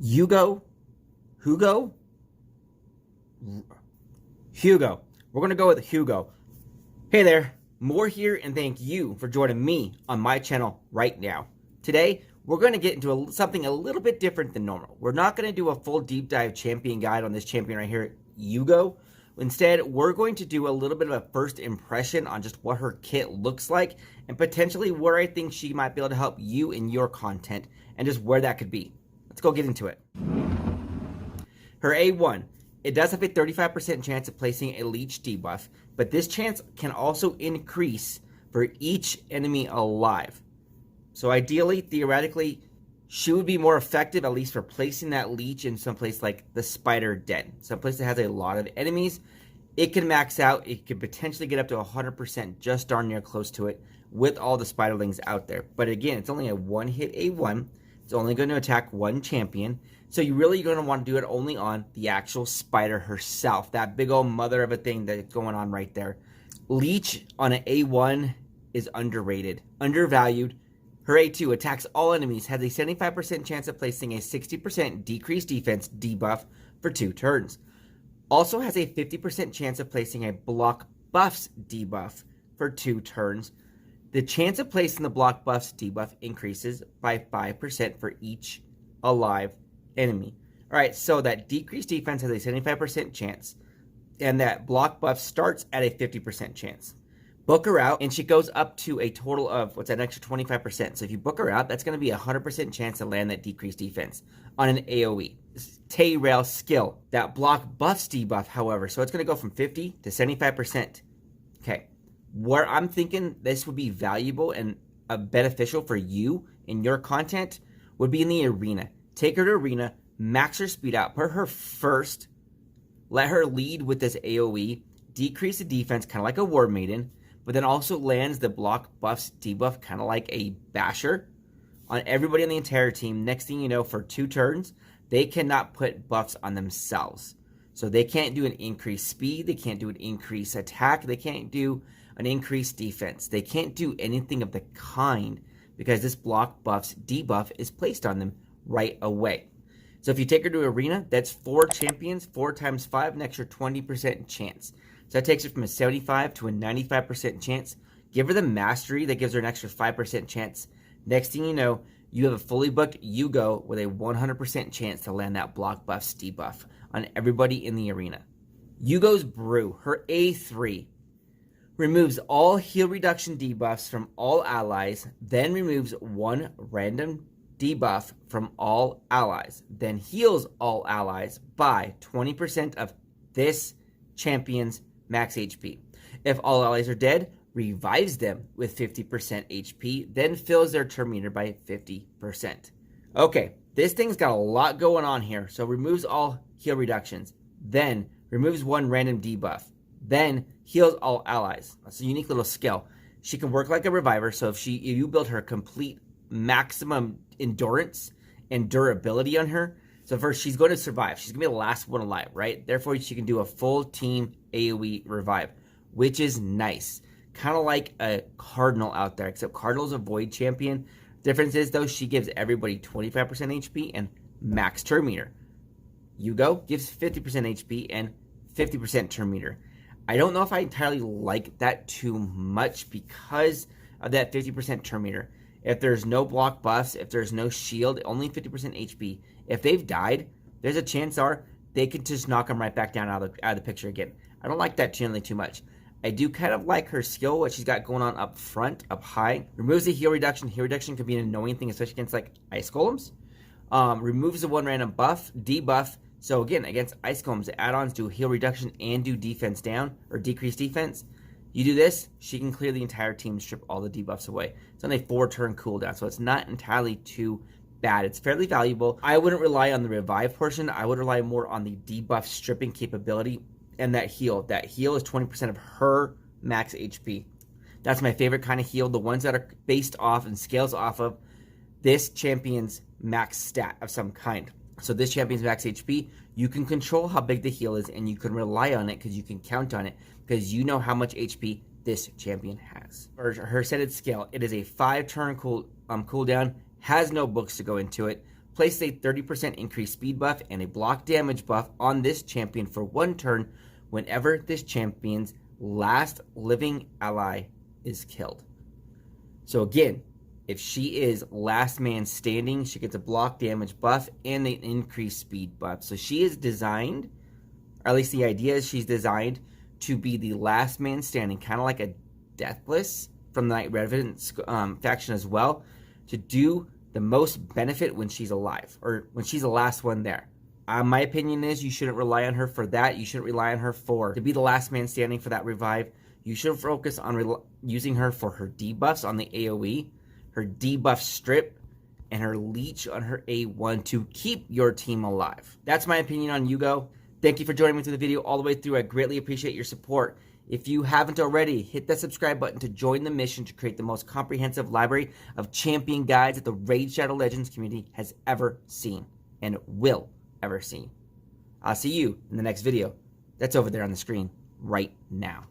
Hugo? Hugo? Hugo. We're going to go with Hugo. Hey there, Moore here, and thank you for joining me on my channel right now. Today, we're going to get into something a little bit different than normal. We're not going to do a full deep dive champion guide on this champion right here, Hugo. Instead, we're going to do a little bit of a first impression on just what her kit looks like and potentially where I think she might be able to help you in your content and just where that could be. Let's go get into it. Her A1. It does have a 35% chance of placing a Leech debuff, but this chance can also increase for each enemy alive. So ideally, theoretically, she would be more effective, at least for placing that Leech in some place like the Spider Den. Someplace that has a lot of enemies. It can max out. It could potentially get up to 100%, just darn near close to it, with all the Spiderlings out there. But again, it's only a one-hit A1. It's only going to attack one champion. So you're really going to want to do it only on the actual spider herself. That big old mother of a thing that's going on right there. Leech on an A1 is underrated, undervalued. Her A2 attacks all enemies, has a 75% chance of placing a 60% decreased defense debuff for 2 turns. Also has a 50% chance of placing a block buffs debuff for 2 turns. The chance of placing the block buffs debuff increases by 5% for each alive enemy. Alright, so that decreased defense has a 75% chance, and that block buff starts at a 50% chance. Book her out, and she goes up to a total of, what's that, an extra 25%. So if you book her out, that's going to be a 100% chance to land that decreased defense on an AOE. Tay-Rail skill. That block buffs debuff, however, so it's going to go from 50 to 75%. Okay, where I'm thinking this would be valuable and beneficial for you in your content would be in the arena. Take her to arena, max her speed out, put her first, let her lead with this AOE, decrease the defense, kind of like a War Maiden, but then also lands the block buffs debuff, kind of like a basher, on everybody on the entire team. Next thing you know, for 2 turns, they cannot put buffs on themselves. So they can't do an increased speed, they can't do an increased attack, they can't do an increased defense. They can't do anything of the kind because this block buffs debuff is placed on them right away. So if you take her to arena, that's 4 champions, 4 times 5, an extra 20% chance. So that takes her from a 75 to a 95% chance. Give her the mastery, that gives her an extra 5% chance. Next thing you know, you have a fully booked Hugo with a 100% chance to land that block buffs debuff on everybody in the arena. Hugo's Brew, her A3, removes all heal reduction debuffs from all allies, then removes 1 random debuff from all allies, then heals all allies by 20% of this champion's max HP. If all allies are dead, revives them with 50% HP, then fills their turn meter by 50%. Okay, this thing's got a lot going on here. So removes all heal reductions, then removes 1 random debuff, then heals all allies. That's a unique little skill. She can work like a reviver, so if you build her complete maximum endurance and durability on her, so first she's going to survive. She's going to be the last one alive, right? Therefore, she can do a full team AOE revive, which is nice. Kind of like a Cardinal out there, except Cardinal's a void champion. Difference is, though, she gives everybody 25% HP and max turn meter. Hugo gives 50% HP and 50% turn meter. I don't know if I entirely like that too much because of that 50% turn meter. If there's no block buffs, if there's no shield, only 50% HP. If they've died, there's a chance they could just knock them right back down out of the picture again. I don't like that generally too much. I do kind of like her skill, what she's got going on up front, up high. Removes the heal reduction. Heal reduction can be an annoying thing, especially against like Ice Golems. Removes the 1 random buff, debuff. So again, against Ice Golems, the add-ons do heal reduction and do defense down, or decrease defense. You do this, she can clear the entire team and strip all the debuffs away. It's on a 4-turn cooldown, so it's not entirely too bad. It's fairly valuable. I wouldn't rely on the revive portion. I would rely more on the debuff stripping capability and that heal. That heal is 20% of her max HP. That's my favorite kind of heal. The ones that are based off and scales off of this champion's max stat of some kind. So this champion's max HP, you can control how big the heal is, and you can rely on it because you can count on it because you know how much HP this champion has. Her setted skill, it is a 5-turn cooldown, has no books to go into it. Place a 30% increased speed buff and a block damage buff on this champion for 1 turn whenever this champion's last living ally is killed. So again, if she is last man standing, she gets a block damage buff and an increased speed buff. So she is designed, or at least the idea is she's designed to be the last man standing, kind of like a Deathless from the Night Revenant faction as well, to do the most benefit when she's alive, or when she's the last one there. My opinion is you shouldn't rely on her for that. You shouldn't rely on her to be the last man standing for that revive. You should focus on using her for her debuffs on the AOE, her debuff strip, and her leech on her A1 to keep your team alive. That's my opinion on Uugo. Thank you for joining me through the video all the way through. I greatly appreciate your support. If you haven't already, hit that subscribe button to join the mission to create the most comprehensive library of champion guides that the Raid Shadow Legends community has ever seen and will ever see. I'll see you in the next video. That's over there on the screen right now.